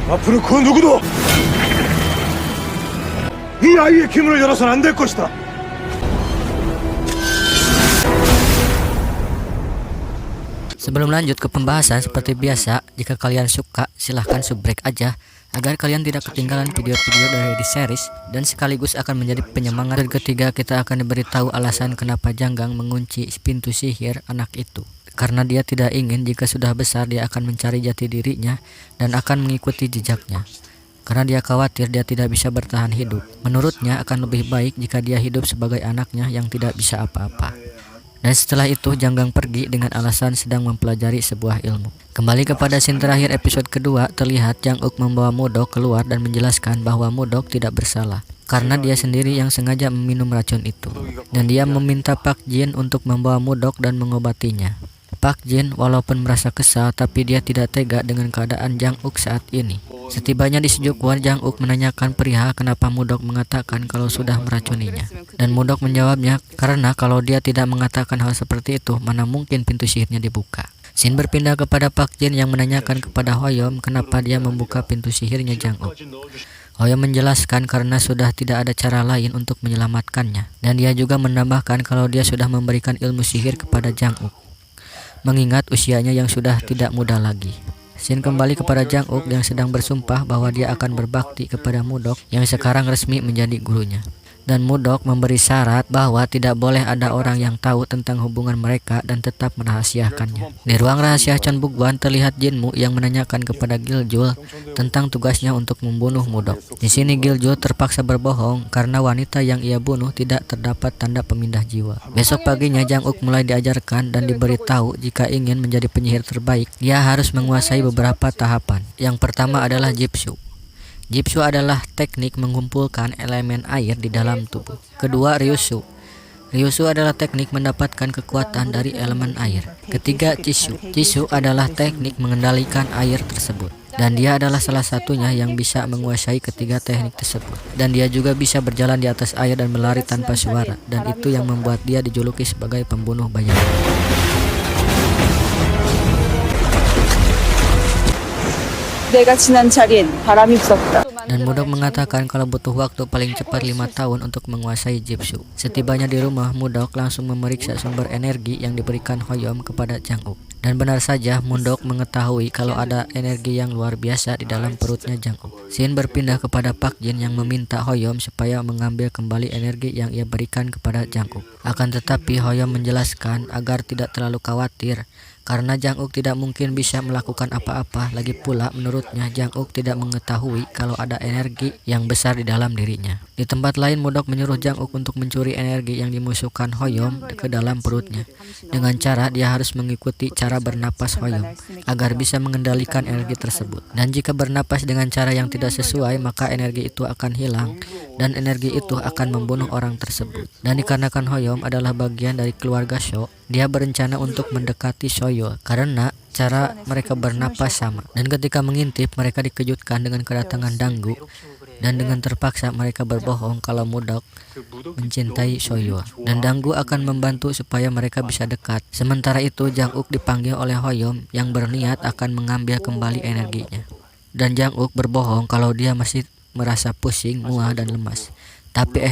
앞으로 그 누구도 이 아이의 기문을 열어서는 안 될 것이다. Sebelum lanjut ke pembahasan, seperti biasa, jika kalian suka, silahkan subrek aja agar kalian tidak ketinggalan video-video dari di series dan sekaligus akan menjadi penyemangat. Dan ketiga, kita akan diberitahu alasan kenapa Janggang mengunci pintu sihir anak itu. Karena dia tidak ingin jika sudah besar dia akan mencari jati dirinya dan akan mengikuti jejaknya. Karena dia khawatir dia tidak bisa bertahan hidup. Menurutnya akan lebih baik jika dia hidup sebagai anaknya yang tidak bisa apa-apa. Dan setelah itu Janggang pergi dengan alasan sedang mempelajari sebuah ilmu. Kembali kepada scene terakhir episode kedua, terlihat Jang Uk membawa Modok keluar dan menjelaskan bahwa Modok tidak bersalah karena dia sendiri yang sengaja meminum racun itu. Dan dia meminta Pak Jin untuk membawa Modok dan mengobatinya. Pak Jin walaupun merasa kesal tapi dia tidak tega dengan keadaan Jang Uk saat ini. Setibanya di Sejukwon, Jang Uk menanyakan perihal kenapa Modok mengatakan kalau sudah meracuninya. Dan Modok menjawabnya karena kalau dia tidak mengatakan hal seperti itu, mana mungkin pintu sihirnya dibuka. Scene berpindah kepada Pak Jin yang menanyakan kepada Hoyom kenapa dia membuka pintu sihirnya Jang Uk. Hoyom menjelaskan karena sudah tidak ada cara lain untuk menyelamatkannya. Dan dia juga menambahkan kalau dia sudah memberikan ilmu sihir kepada Jang Uk, mengingat usianya yang sudah tidak muda lagi. Scene kembali kepada Jang Uk yang sedang bersumpah bahwa dia akan berbakti kepada Modok yang sekarang resmi menjadi gurunya. Dan Modok memberi syarat bahwa tidak boleh ada orang yang tahu tentang hubungan mereka dan tetap merahasiakannya. Di ruang rahasia Cheonbukwan terlihat Jinmu yang menanyakan kepada Giljul tentang tugasnya untuk membunuh Modok. Di sini Giljul terpaksa berbohong karena wanita yang ia bunuh tidak terdapat tanda pemindah jiwa. Besok paginya Jang Uk mulai diajarkan dan diberitahu jika ingin menjadi penyihir terbaik, dia harus menguasai beberapa tahapan. Yang pertama adalah Jipsu. Jipsu adalah teknik mengumpulkan elemen air di dalam tubuh. Kedua, Ryusu. Ryusu adalah teknik mendapatkan kekuatan dari elemen air. Ketiga, Chishu. Chishu adalah teknik mengendalikan air tersebut. Dan dia adalah salah satunya yang bisa menguasai ketiga teknik tersebut. Dan dia juga bisa berjalan di atas air dan berlari tanpa suara. Dan itu yang membuat dia dijuluki sebagai pembunuh bayangan. 내가 지난 자리엔 바람이 불었다. Dan Modok mengatakan kalau butuh waktu paling cepat 5 tahun untuk menguasai Jipsu. Setibanya di rumah, Modok langsung memeriksa sumber energi yang diberikan Hoyom kepada Jang Uk. Dan benar saja, Modok mengetahui kalau ada energi yang luar biasa di dalam perutnya Jang Uk. Scene berpindah kepada Pak Jin yang meminta Hoyom supaya mengambil kembali energi yang ia berikan kepada Jang Uk. Akan tetapi Hoyom menjelaskan agar tidak terlalu khawatir karena Jang Uk tidak mungkin bisa melakukan apa-apa. Lagi pula menurutnya Jang Uk tidak mengetahui kalau ada energi yang besar di dalam dirinya. Di tempat lain Modok menyuruh Jang Uk untuk mencuri energi yang dimusuhkan Hoyom ke dalam perutnya. Dengan cara dia harus mengikuti cara bernapas Hoyom agar bisa mengendalikan energi tersebut. Dan jika bernapas dengan cara yang tidak sesuai, maka energi itu akan hilang dan energi itu akan membunuh orang tersebut. Dan dikarenakan Hoyom adalah bagian dari keluarga Sho, dia berencana untuk mendekati Soyo karena cara mereka bernapas sama. Dan ketika mengintip, mereka dikejutkan dengan kedatangan Danggu. Dan dengan terpaksa mereka berbohong kalau Modok mencintai Soyo. Dan Danggu akan membantu supaya mereka bisa dekat. Sementara itu Jang Uk dipanggil oleh Hoyom yang berniat akan mengambil kembali energinya. Dan Jang Uk berbohong kalau dia masih merasa pusing, mual dan lemas. Tapi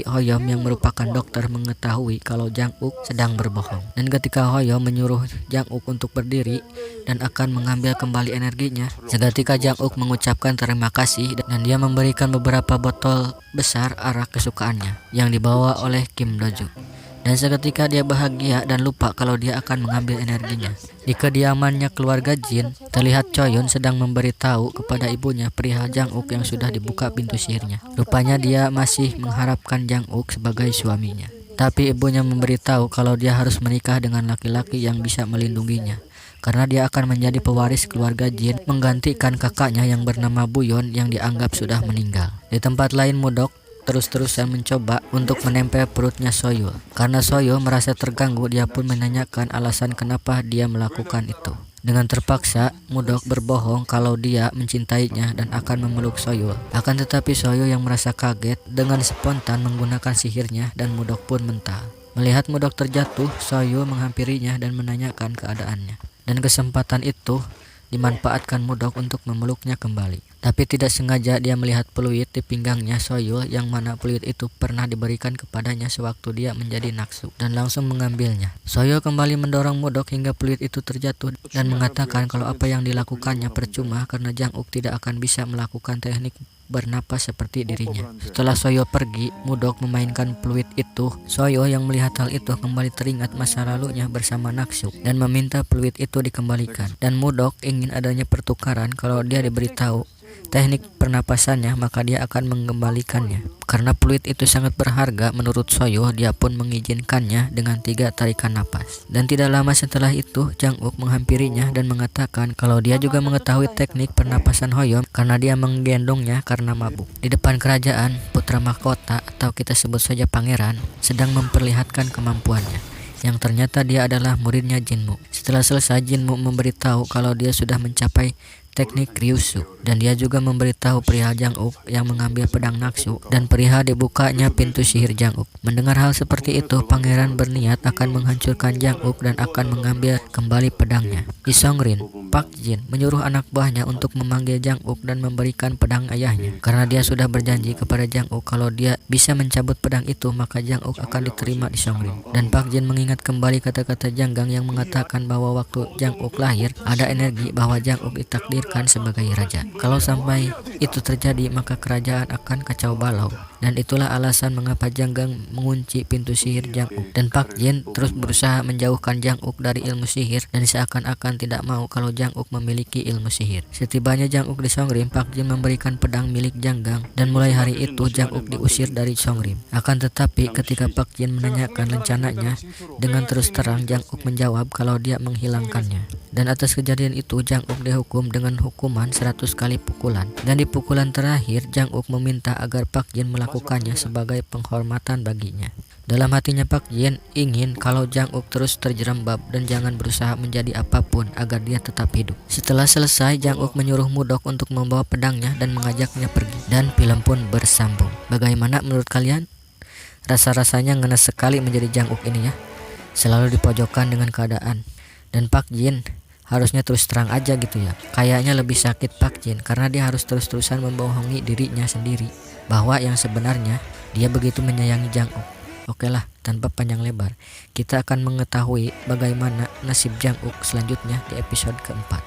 Hoyom yang merupakan dokter mengetahui kalau Jang Uk sedang berbohong. Dan ketika Hoyom menyuruh Jang Uk untuk berdiri dan akan mengambil kembali energinya, seketika Jang Uk mengucapkan terima kasih dan dia memberikan beberapa botol besar arak kesukaannya yang dibawa oleh Kim Do-ju. Dan seketika dia bahagia dan lupa kalau dia akan mengambil energinya. Di kediamannya keluarga Jin, terlihat Choyun sedang memberitahu kepada ibunya perihal Jang Uk yang sudah dibuka pintu sihirnya. Rupanya dia masih mengharapkan Jang Uk sebagai suaminya. Tapi ibunya memberitahu kalau dia harus menikah dengan laki-laki yang bisa melindunginya. Karena dia akan menjadi pewaris keluarga Jin, menggantikan kakaknya yang bernama Buyon yang dianggap sudah meninggal. Di tempat lain Modok terus-terusan mencoba untuk menempel perutnya Soyo. Karena Soyo merasa terganggu, dia pun menanyakan alasan kenapa dia melakukan itu. Dengan terpaksa, Modok berbohong kalau dia mencintainya dan akan memeluk Soyo. Akan tetapi Soyo yang merasa kaget dengan spontan menggunakan sihirnya dan Modok pun mental. Melihat Modok terjatuh, Soyo menghampirinya dan menanyakan keadaannya. Dan kesempatan itu dimanfaatkan Mudok untuk memeluknya kembali. Tapi tidak sengaja dia melihat peluit di pinggangnya Soyul yang mana peluit itu pernah diberikan kepadanya sewaktu dia menjadi naksu dan langsung mengambilnya. Soyul kembali mendorong Mudok hingga peluit itu terjatuh dan mengatakan kalau apa yang dilakukannya percuma karena Jang-uk tidak akan bisa melakukan teknik bernapas seperti dirinya. Setelah Soyo pergi, Mudok memainkan peluit itu. Soyo yang melihat hal itu kembali teringat masa lalunya bersama Naksu dan meminta peluit itu dikembalikan. Dan Mudok ingin adanya pertukaran. Kalau dia diberitahu teknik pernapasannya, maka dia akan mengembalikannya. Karena peluit itu sangat berharga menurut Soyo, dia pun mengizinkannya dengan 3 tarikan napas. Dan tidak lama setelah itu, Jang-uk menghampirinya dan mengatakan kalau dia juga mengetahui teknik pernapasan Hoyom karena dia menggendongnya karena mabuk. Di depan kerajaan, putra mahkota atau kita sebut saja pangeran sedang memperlihatkan kemampuannya, yang ternyata dia adalah muridnya Jinmu. Setelah selesai, Jinmu memberitahu kalau dia sudah mencapai teknik Ryusu, dan dia juga memberitahu perihal Jang-uk yang mengambil pedang Naksu dan perihal dibukanya pintu sihir Jang-uk. Mendengar hal seperti itu, pangeran berniat akan menghancurkan Jang-uk dan akan mengambil kembali pedangnya. Di Songrin, Pak Jin menyuruh anak buahnya untuk memanggil Jang-uk dan memberikan pedang ayahnya. Karena dia sudah berjanji kepada Jang-uk kalau dia bisa mencabut pedang itu, maka Jang-uk akan diterima di Songrin. Dan Pak Jin mengingat kembali kata-kata Janggang yang mengatakan bahwa waktu Jang-uk lahir ada energi bahwa Jang-uk ditakdirkan sebagai raja. Kalau sampai itu terjadi, maka kerajaan akan kacau balau. Dan itulah alasan mengapa Janggang mengunci pintu sihir Jang-uk. Dan Pak Jin terus berusaha menjauhkan Jang-uk dari ilmu sihir dan seakan-akan tidak mau kalau Jang-uk memiliki ilmu sihir. Setibanya Jang-uk di Songrim, Pak Jin memberikan pedang milik Janggang dan mulai hari itu Jang-uk diusir dari Songrim. Akan tetapi ketika Pak Jin menanyakan rencananya dengan terus terang, Jang-uk menjawab kalau dia menghilangkannya. Dan atas kejadian itu Jang-uk dihukum dengan hukuman 100 kali pukulan. Dan di pukulan terakhir Jang-uk meminta agar Pak Jin melakukannya sebagai penghormatan baginya. Dalam hatinya Pak Jin ingin kalau Jang-uk terus terjerembab dan jangan berusaha menjadi apapun agar dia tetap hidup. Setelah selesai, Jang-uk menyuruh Mudok untuk membawa pedangnya dan mengajaknya pergi. Dan film pun bersambung. Bagaimana menurut kalian? Rasa-rasanya ngenes sekali menjadi Jang-uk ini ya. Selalu dipojokkan dengan keadaan. Dan Pak Jin harusnya terus terang aja gitu ya. Kayaknya lebih sakit Pak Jin karena dia harus terus-terusan membohongi dirinya sendiri bahwa yang sebenarnya dia begitu menyayangi Jang-uk. Oke lah, tanpa panjang lebar, kita akan mengetahui bagaimana nasib Jang-uk selanjutnya di episode keempat.